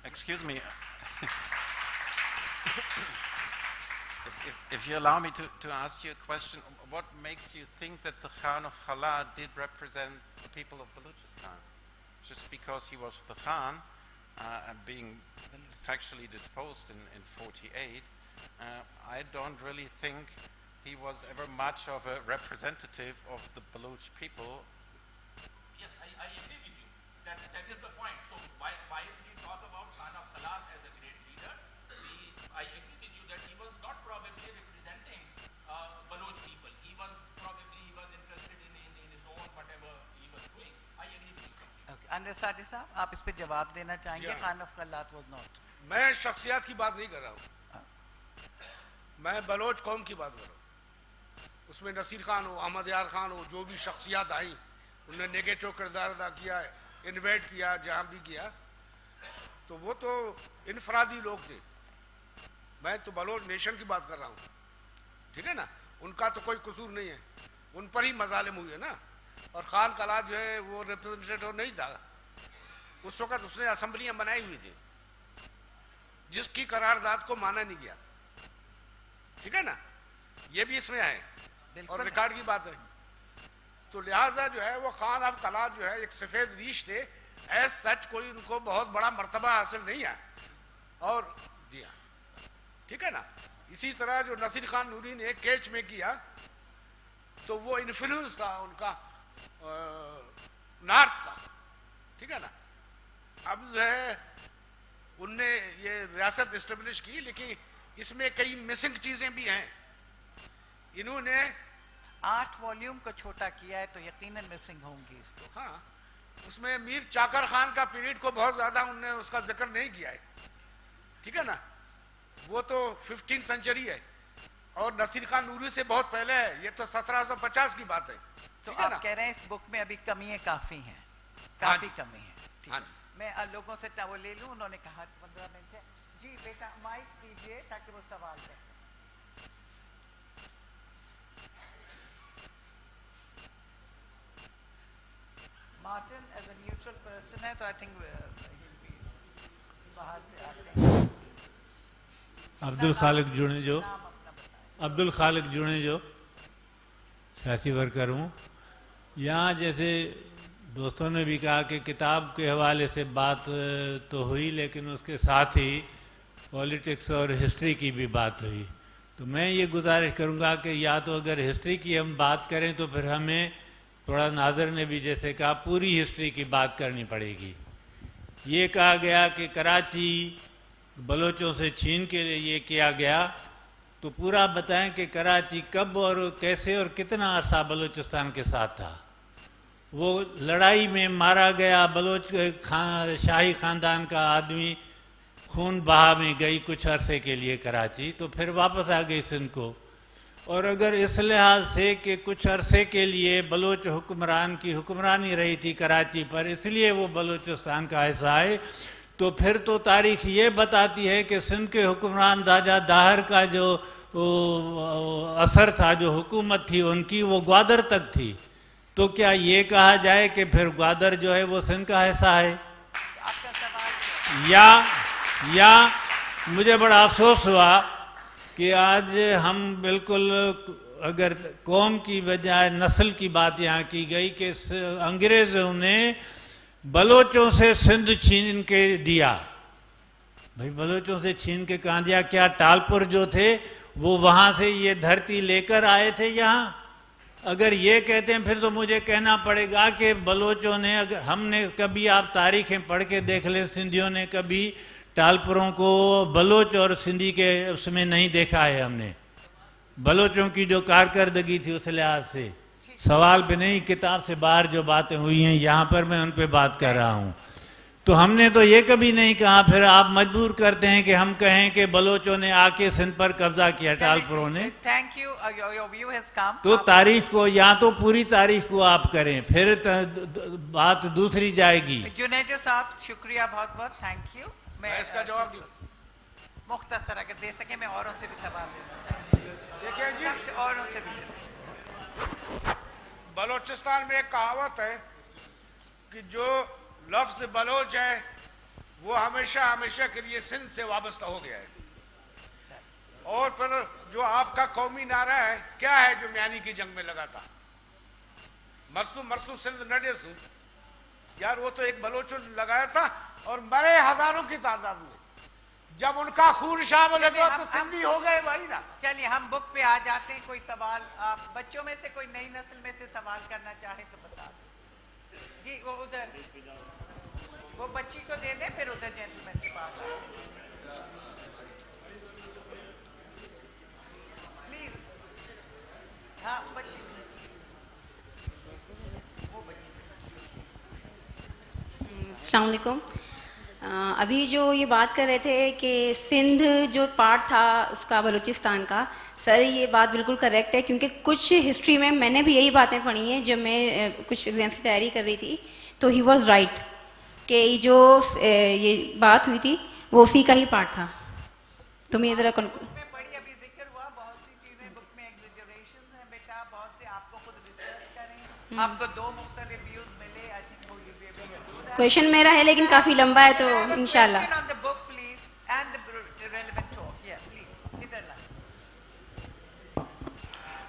Excuse me. If you allow me to ask you a question, what makes you think that the Khan of Khala did represent the people of Balochistan? Just because he was the Khan, and being factually disposed in 48, I don't really think he was ever much of a representative of the Baluch people. Yes, I agree with you. That is the point. So while we talk about Khan of Khala as a great leader, I agree with you that he was not probably representing Baloch people. He was interested in his own whatever he was doing. I agree with you. Okay. Anwar Sajdi साहब, आप इस पे जवाब देना चाहेंगे? Khan of Khala was not. मैं शख्सियत की बात नहीं कर रहा हूँ, मैं बलोच कौम की बात कर रहा हूँ। उसमें नसीर खान हो, अहमद यार खान हो, जो भी शख्सियत आई उन्होंने नेगेटिव किरदार अदा किया है, इन्वेट किया जहाँ भी किया, तो वो तो इनफरादी लोग थे। मैं तो बलोच नेशन की बात कर रहा हूँ, ठीक है ना। उनका तो कोई कसूर नहीं है, उन पर ही मजालिम हुए ना। और खान कला जो है वो रिप्रेजेंटेटिव नहीं था उस वक़्त, उसने असम्बलियाँ बनाई हुई थी जिसकी करारदाद को माना नहीं गया, ठीक है ना। ये भी इसमें है और रिकॉर्ड की बात है। तो लिहाजा जो है वो खान ऑफ कला जो है एक सफेद रीश थे, एज सच कोई उनको बहुत बड़ा मर्तबा हासिल नहीं है। और जी हाँ, ठीक है ना। इसी तरह जो नसीर खान नूरी ने केच में किया तो वो इन्फ्लुएंस था उनका नॉर्थ का, ठीक है ना। अब जो है उनने ये रियासत इस्टेब्लिश की, लेकिन इसमें कई मिसिंग चीजें भी हैं। इन्होंने 8 वॉल्यूम को छोटा किया है तो यकीनन मिसिंग होंगी इसको। हाँ, उसमें मीर चाकर खान का पीरियड को बहुत ज्यादा उनने उसका जिक्र नहीं किया है, ठीक है ना। वो तो 15th सेंचुरी है और नसीर खान नूरी से बहुत पहले है, ये तो 1750 की बात है। तो आप कह रहे हैं इस बुक में अभी कमियां काफी हैं, काफी कमी है। हाँ जी, मैं लोगों से वो ले लूं, उन्होंने कहा 15 मिनट है। जी बेटा माइक दीजिए ताकि वो सवाल कर। Martin as a neutral person है तो आई थिंक बाहर से आते हैं। अब्दुल खालिक जुड़े जो सियासी वर्कर हूँ। यहाँ जैसे दोस्तों ने भी कहा कि किताब के हवाले से बात तो हुई, लेकिन उसके साथ ही पॉलिटिक्स और हिस्ट्री की भी बात हुई। तो मैं ये गुजारिश करूँगा कि या तो अगर हिस्ट्री की हम बात करें तो फिर हमें थोड़ा नाज़िर ने भी जैसे कहा पूरी हिस्ट्री की बात करनी पड़ेगी। ये कहा गया कि कराची बलोचों से छीन के लिए ये किया गया, तो पूरा बताएं कि कराची कब और कैसे और कितना अरसा बलूचिस्तान के साथ था। वो लड़ाई में मारा गया बलोच शाही ख़ानदान का आदमी खून बहा में गई कुछ अरसे के लिए कराची, तो फिर वापस आ गई सिंध को। और अगर इस लिहाज से कि कुछ अरसे के लिए बलोच हुक्मरान की हुक्मरानी रही थी कराची पर, इसलिए वो बलूचिस्तान का हिस्सा है, तो फिर तो तारीख ये बताती है कि सिंध के हुक्मरान दाजा दाहर का जो असर था, जो हुकूमत थी उनकी, वो ग्वादर तक थी। तो क्या ये कहा जाए कि फिर ग्वादर जो है वो सिंध का हिस्सा है? या मुझे बड़ा अफसोस हुआ कि आज हम बिल्कुल, अगर कौम की बजाय नस्ल की बात यहाँ की गई कि अंग्रेज़ों ने बलोचों से सिंध छीन के दिया। भाई बलोचों से छीन के कहाँ दिया? क्या टालपुर जो थे वो वहाँ से ये धरती लेकर आए थे यहाँ? अगर ये कहते हैं फिर तो मुझे कहना पड़ेगा कि बलोचों ने, अगर हमने कभी, आप तारीखें पढ़ के देख ले, सिंधियों ने कभी टालपुरों को बलोच और सिंधी के उसमें नहीं देखा है हमने। बलोचों की जो कारकर्दगी थी उस लिहाज से, सवाल पे नहीं, किताब से बाहर जो बातें हुई हैं यहाँ पर मैं उन पे बात कर रहा हूँ। तो हमने तो ये कभी नहीं कहा, फिर आप मजबूर करते हैं कि हम कहें कि बलोचों ने आके सिंध पर कब्जा किया, टालपुरों ने। Thank you, your view has come. तो तारीख को, या तो पूरी तारीख को आप करें, फिर बात दूसरी जाएगी। जुनेजो साहब शुक्रिया बहुत बहुत, थैंक यू। मैं इसका जवाब दूं मुख्तसर अगर दे सके, मैं औरों से भी सवाल लेना चाहूँगा। देखिए जी, औरों से भी। बलोचिस्तान में एक कहावत है कि जो लफ्ज बलोच है वो हमेशा हमेशा के लिए सिंध से वाबस्ता हो गया है। और फिर जो आपका कौमी नारा है क्या है जो म्यानी की जंग में लगा था, मरसू मरसू सिंध न डेसू, यार वो तो एक बलोचों ने लगाया था और मरे हजारों की तादाद में। जब उनका खून शामिल हो तो सिंधी हो गए भाई ना। चलिए हम बुक पे आ जाते हैं। कोई सवाल आप बच्चों में से कोई नई नस्ल में से सवाल करना चाहे तो बता दें जी। वो उधर वो बच्ची को दे दे, फिर उधर जेंटलमैन के पास प्लीज। हाँ बच्ची, वो बच्ची। अस्सलाम वालेकुम। अभी जो ये बात कर रहे थे कि सिंध जो पार्ट था उसका बलूचिस्तान का, सर ये बात बिल्कुल करेक्ट है, क्योंकि कुछ हिस्ट्री में मैंने भी यही बातें पढ़ी हैं जब मैं कुछ एग्जाम्स की तैयारी कर रही थी। तो ही वॉज राइट कि जो ये बात हुई थी वो उसी का ही पार्ट था। तो मैं इधर आपको दो मुख्तलिफ व्यूज मिले। आई थिंक वो क्वेश्चन मेरा है लेकिन काफी लंबा है तो इंशाल्लाह।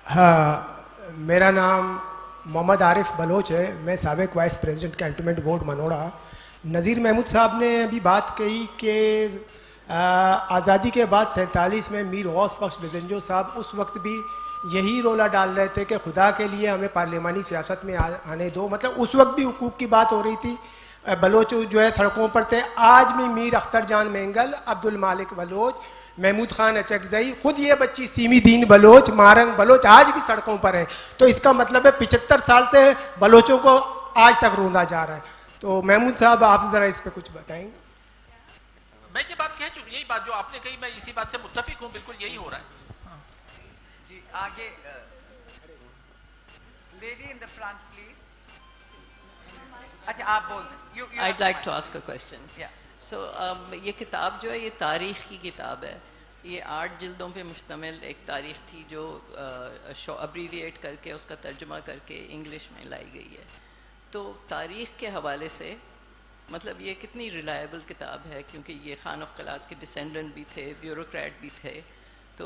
हाँ, मेरा नाम मोहम्मद आरिफ बलोच है। मैं साबिक vice president cantonment board Manora. Nazir Mahmood साहब ने अभी बात कही कि आज़ादी के बाद 47 में मीर गौस बख्श बिजंजो साहब उस वक्त भी यही रोला डाल रहे थे कि खुदा के लिए हमें पार्लिमानी सियासत में आने दो। मतलब उस वक्त भी हुकूक की बात हो रही थी, बलोच जो है सड़कों पर थे। आज भी मीर अख्तर जान मेंगल, अब्दुल मालिक बलोच, महमूद खान अचकजई, खुद ये बच्ची सीमी दीन बलोच, मारंग बलोच आज भी सड़कों पर है। तो इसका मतलब है 75 साल से बलोचों को आज तक रोंदा जा रहा है। तो महमूद साहब आप जरा इस पर कुछ बताएंगे। मैं ये बात कह चुकी, यही बात जो आपने कही मैं इसी बात से मुत्तफिक हूँ, बिल्कुल यही हो रहा है जी। आगे lady in the front please. अच्छा आप बोल दें। I'd like to ask a question. So ये किताब जो है ये तारीख़ की किताब है। ये 8 जिल्दों पे मुश्तमिल एक तारीख़ थी जो अब्रीविएट करके उसका तर्जुमा करके इंग्लिश में लाई गई है। तो तारीख़ के हवाले से मतलब ये कितनी रिलायबल किताब है, क्योंकि ये खान ऑफ कलात के डिसेंडेंट भी थे, ब्यूरोक्रेट भी थे। तो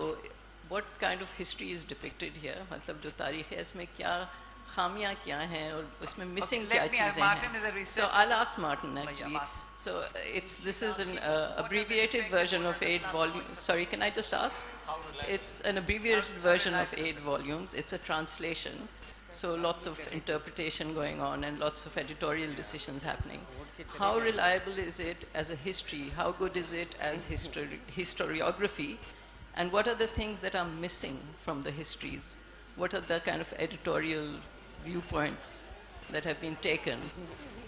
what kind of history is depicted here? मतलब जो तारीख़ है इसमें क्या खामियां क्या हैं और उसमें मिसिंग क्या चीज़ें हैं? So I'll ask Martin actually. So this is an abbreviated version of 8 volumes. Sorry, can I just ask? It's an abbreviated version of 8 volumes. It's a translation. So lots of interpretation going on and lots of editorial decisions happening. How reliable is it as a history? How good is it as historiography? And what are the things that are missing from the histories? What are the kind of editorial viewpoints that have been taken?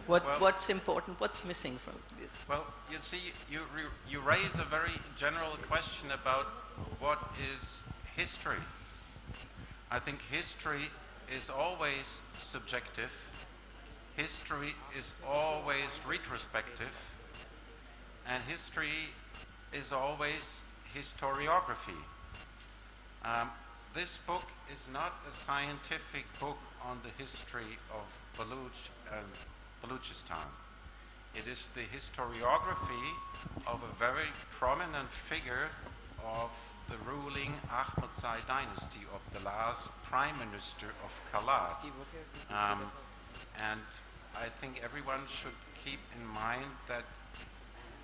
What's important? What's missing from this? Well, you see, you raise a very general question about what is history. I think history is always subjective. History is always retrospective. And history is always historiography. This book is not a scientific book on the history of Baluch and Balochistan. It is the historiography of a very prominent figure of the ruling Ahmadzai dynasty, of the last prime minister of Kalat. And I think everyone should keep in mind that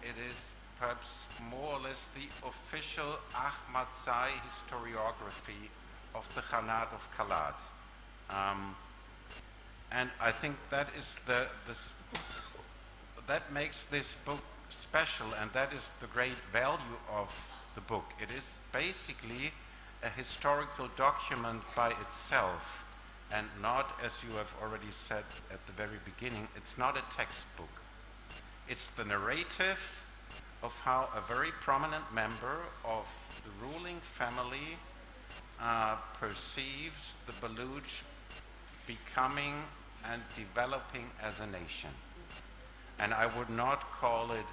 it is perhaps more or less the official Ahmadzai historiography of the Khanat of Kalat. And I think that is that makes this book special, and that is the great value of the book. It is basically a historical document by itself, and not, as you have already said at the very beginning, it's not a textbook. It's the narrative of how a very prominent member of the ruling family perceives the Baluch becoming and developing as a nation. And I would not call it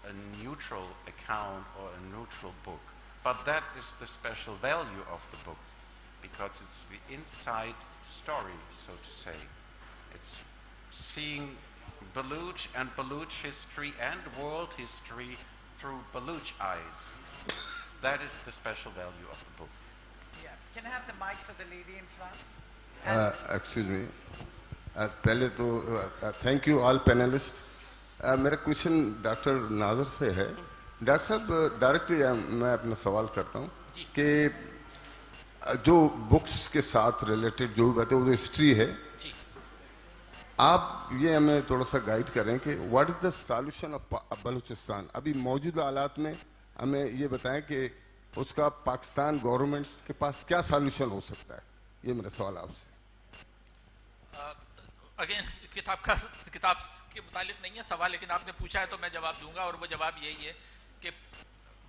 a neutral account or a neutral book. But that is the special value of the book, because it's the inside story, so to say. It's seeing Baluch and Baluch history and world history through Baluch eyes. That is the special value of the book. Yeah. Can I have the mic for the lady in front? Excuse me. पहले तो thank you all panelists. मेरा question doctor नाज़र से है. Doctor साहब directly मैं अपना सवाल करता हूँ कि जो बुक्स के साथ रिलेटेड जो भी बातें वो हिस्ट्री है, आप ये हमें थोड़ा सा गाइड करें कि what is the solution of Balochistan. अभी मौजूदा हालात में हमें ये बताएं कि उसका पाकिस्तान गवर्नमेंट के पास क्या सॉल्यूशन हो सकता है. ये मेरा सवाल आपसे. अगेन किताब के मुतालिक नहीं है सवाल, लेकिन आपने पूछा है तो मैं जवाब दूंगा, और वो जवाब यही है कि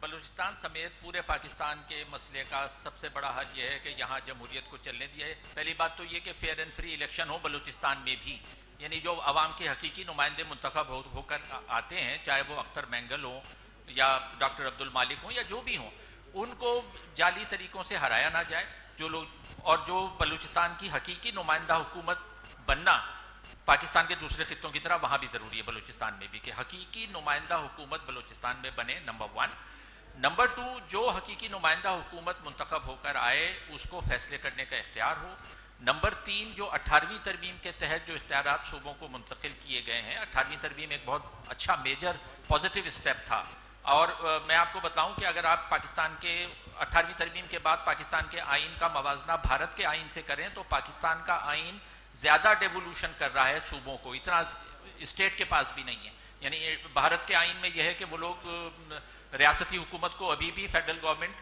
बलूचिस्तान समेत पूरे पाकिस्तान के मसले का सबसे बड़ा हल ये है कि यहाँ जमहूरियत को चलने दिया है. पहली बात तो ये कि फेयर एंड फ्री इलेक्शन हो बलूचिस्तान में भी, यानी जो अवाम के हकीकी नुमाइंदे मुंतखब होकर आते हैं, चाहे वो अख्तर मैंगल हो या डॉक्टर अब्दुल मालिक हो या जो भी हों, उनको जाली तरीक़ों से हराया ना जाए. जो लोग और जो बलूचिस्तान की हकीकी नुमाइंदा हुकूमत बनना पाकिस्तान के दूसरे खित्तों की तरह वहाँ भी ज़रूरी है बलूचिस्तान में भी, कि हकीकी नुमाइंदा हुकूमत बलूचिस्तान में बने, नंबर 1. नंबर 2, जो हकीकी नुमाइंदा हुकूमत मुंतखब होकर आए उसको फैसले करने का इख्तियार हो. नंबर 3, जो 18वीं तरमीम के तहत जो इख्तियारात सूबों को मुंतकिल किए गए हैं, 18वीं तरमीम एक बहुत अच्छा मेजर पॉजिटिव स्टेप था. और मैं आपको बताऊं कि अगर आप पाकिस्तान के 18वीं तरमीम के बाद पाकिस्तान के आइन का मवाजना भारत के आइन से करें तो पाकिस्तान का आइन ज़्यादा डेवोल्यूशन कर रहा है सूबों को, इतना स्टेट के पास भी नहीं है. यानी भारत के आइन में यह है कि वो लोग रियासती हुकूमत को अभी भी फेडरल गवर्नमेंट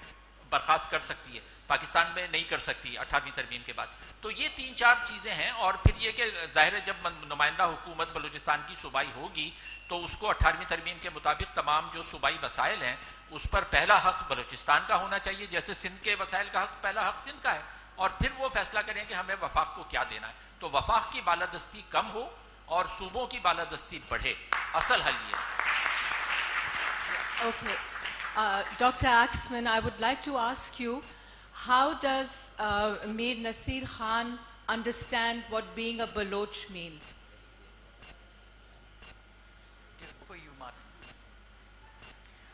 बर्खास्त कर सकती है, पाकिस्तान में नहीं कर सकती 18वीं तरमीम के बाद. तो ये 3-4 चीज़ें हैं. और फिर ये कि ज़ाहिर है जब नुमाइंदा हुकूमत बलूचिस्तान की सूबाई होगी तो उसको 18वीं तरमीम के मुताबिक तमाम जो सूबाई वसाइल हैं उस पर पहला हक़ बलूचिस्तान का होना चाहिए, जैसे सिंध के वसाइल का हक़ पहला हक़ सिंध का है. और फिर वो फैसला करें कि हमें वफाक को क्या देना है. तो वफाक की बालादस्ती कम हो और सूबों की बालादस्ती बढ़े. असल हल ये. Okay. Dr. Axmann, I would like to ask you, how does Mir Nasir Khan understand what being a Baloch means? For you, Martin.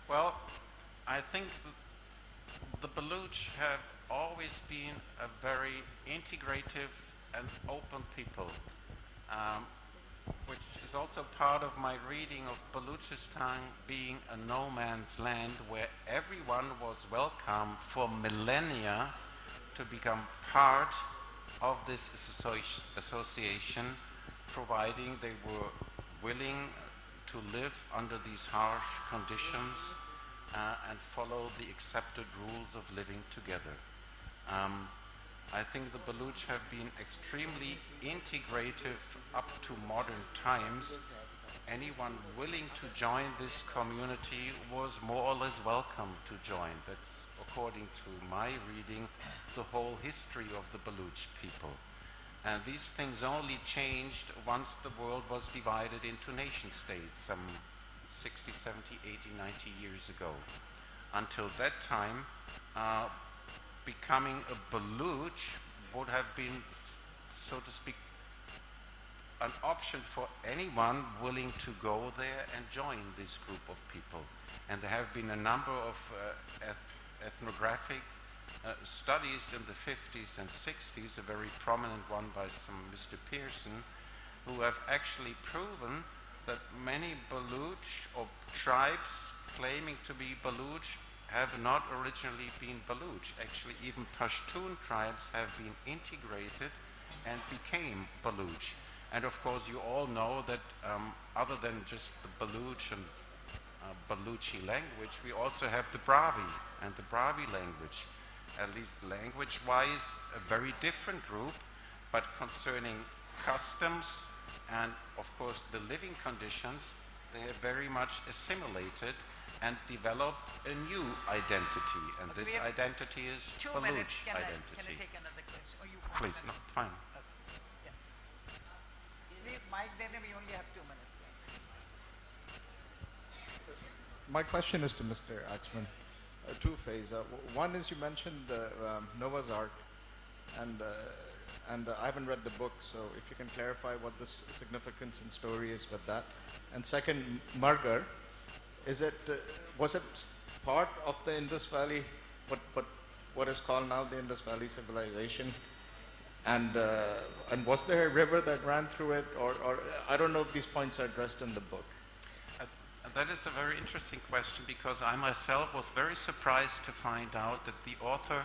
Well, I think the Baluch have always been a very integrative and open people, which is also part of my reading of Balochistan being a no man's land where everyone was welcome for millennia to become part of this association, providing they were willing to live under these harsh conditions and follow the accepted rules of living together. I think the Baluch have been extremely integrative up to modern times. Anyone willing to join this community was more or less welcome to join. That's, according to my reading, the whole history of the Baluch people. And these things only changed once the world was divided into nation states some 60, 70, 80, 90 years ago. Until that time, becoming a Baluch would have been, so to speak, an option for anyone willing to go there and join this group of people. And there have been a number of ethnographic studies in the 50s and 60s, a very prominent one by some Mr. Pearson, who have actually proven that many Baluch or tribes claiming to be Baluch have not originally been Baluch. Actually, even Pashtun tribes have been integrated and became Baluch. And of course, you all know that other than just the Baluch and Baluchi language, we also have the Bravi and the Bravi language. At least language-wise, a very different group, but concerning customs and, of course, the living conditions, they have very much assimilated and developed a new identity, and this identity is Baluch identity. Can I take another question? Or you Please, no, fine. Okay. Yeah. Please, Mike, then we only have 2 minutes. My question is to Mr. Axmann. Two phases. One is you mentioned Noah's Ark, and And I haven't read the book, so if you can clarify what the significance and story is with that. And second, Margar, was it part of the Indus Valley, what is called now the Indus Valley civilization? And was there a river that ran through it, or I don't know if these points are addressed in the book. That is a very interesting question, because I myself was very surprised to find out that the author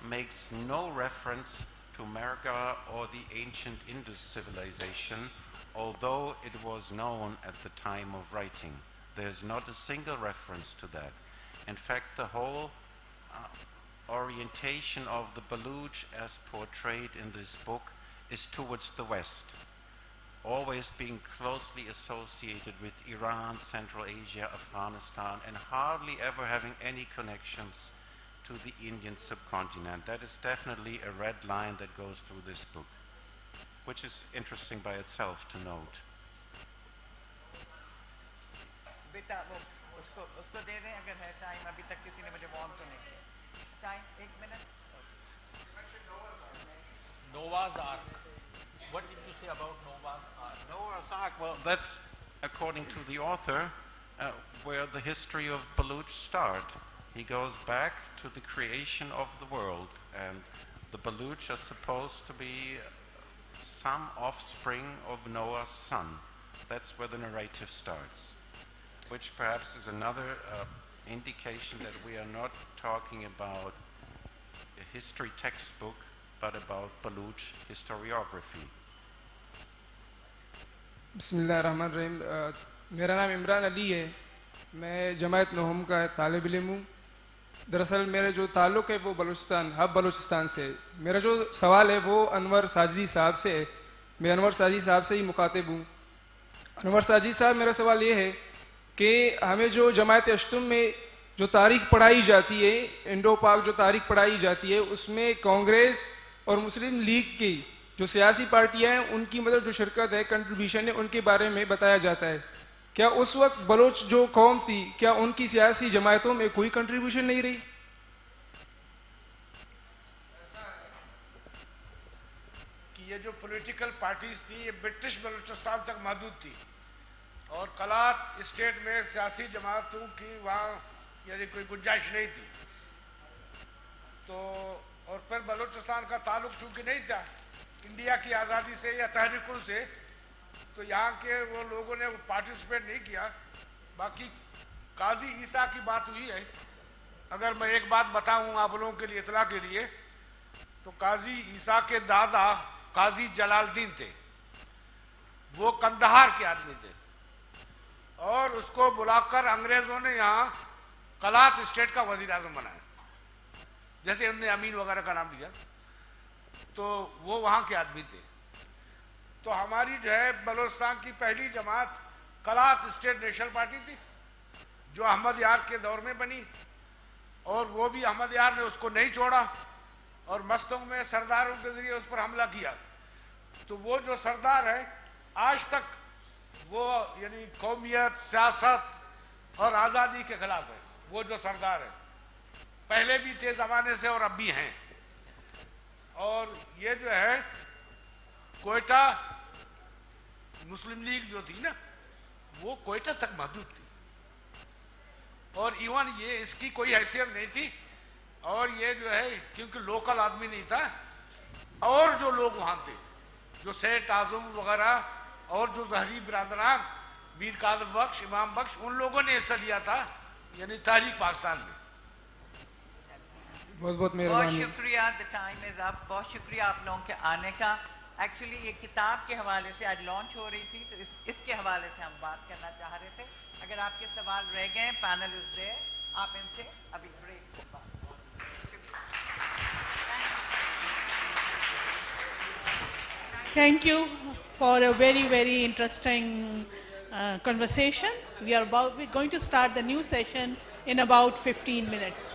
makes no reference to Margar or the ancient Indus civilization, although it was known at the time of writing. There's not a single reference to that. In fact, the whole orientation of the Baluch as portrayed in this book is towards the West, always being closely associated with Iran, Central Asia, Afghanistan, and hardly ever having any connections to the Indian subcontinent. That is definitely a red line that goes through this book, which is interesting by itself to note. बेटा वो उसको दे दें अगर है time, अभी तक किसी ने मुझे वार्न तो नहीं time, 1 minute. Noah's Ark. What did you say about Noah's Ark? Noah's Ark, well, that's according to the author where the history of Baluch starts. He goes back to the creation of the world, and the Baluch are supposed to be some offspring of Noah's son. That's where the narrative starts, which perhaps is another indication that we are not talking about a history textbook, but about Baluch historiography. बिस्मिल्लाहिर्रहमानिर्रहीम. मेरा नाम इमरान अली है. मैं जमायत नोहम का तालिब इल्म हूँ. दरअसल मेरे जो ताल्लुक़ है वो बलूचिस्तान, हब बलूचिस्तान से. मेरा जो सवाल है वो अनवर साजदी साहब से है. मैं अनवर साजदी साहब से ही मुखातिब हूँ. अनवर साजदी साहब, मेरा सवाल ये है कि हमें जो जमायत अश्तुम में जो तारीख़ पढ़ाई जाती है, इंडो पाक जो तारीख़ पढ़ाई जाती है, उसमें कांग्रेस और मुस्लिम लीग की जो सियासी पार्टियां हैं उनकी मतलब जो शिरकत है, कंट्रीब्यूशन है, उनके बारे में बताया जाता है. क्या उस वक्त बलोच जो कौम थी, क्या उनकी सियासी जमायतों में कोई कंट्रीब्यूशन नहीं रही? कि ये जो पॉलिटिकल पार्टीज थी ये ब्रिटिश बलूचिस्तान तक महदूद थी, और कलात स्टेट में सियासी जमातों की वहाँ यानी कोई गुंजाइश नहीं थी. तो और फिर बलूचिस्तान का ताल्लुक चूँकि नहीं था इंडिया की आज़ादी से या तहरीकुल से, तो यहाँ के वो लोगों ने पार्टिसिपेट नहीं किया. बाकी काजी ईसा की बात हुई है. अगर मैं एक बात बताऊँ आप लोगों के लिए, इतला के लिए, तो काजी ईसा के दादा काजी जलालुद्दीन थे. वो कंदहार के आदमी थे, और उसको बुलाकर अंग्रेज़ों ने यहाँ कलात स्टेट का वज़ीर आज़म बनाया, जैसे उन्होंने अमीन वगैरह का नाम लिया. तो वो वहाँ के आदमी थे. तो हमारी जो है बलूचिस्तान की पहली जमात कलात स्टेट नेशनल पार्टी थी, जो अहमद यार के दौर में बनी, और वो भी अहमद यार ने उसको नहीं छोड़ा और मस्तों में सरदारों के जरिए उस पर हमला किया. तो वो जो सरदार है आज तक वो यानी कौमियत, सियासत और आज़ादी के खिलाफ है. वो जो सरदार है पहले भी थे ज़माने से और अब भी हैं. और ये जो है कोयटा मुस्लिम लीग जो थी ना, वो कोयटा तक महदूद थी, और इवन ये इसकी कोई हैसियत नहीं थी. और ये जो है क्योंकि लोकल आदमी नहीं था, और जो लोग वहाँ थे जो सेठ आज़म वगैरह और जो जहरी बिरादरान मीर कादर बख्श, इमाम बख्श, उन लोगों ने हिस्सा लिया था यानी तहरीक पाकिस्तान में. बहुत बहुत मेहरबानी. बहुत शुक्रिया. The time is up. बहुत शुक्रिया आप लोगों के आने का. एक्चुअली ये किताब के हवाले से आज लॉन्च हो रही थी, तो इसके हवाले से हम बात करना चाह रहे थे. अगर आपके सवाल रह गए, पैनल इज देयर, आप इनसे अभी ब्रेक के बाद. Thank you for a very, very interesting conversation. We're going to start the new session in about 15 minutes.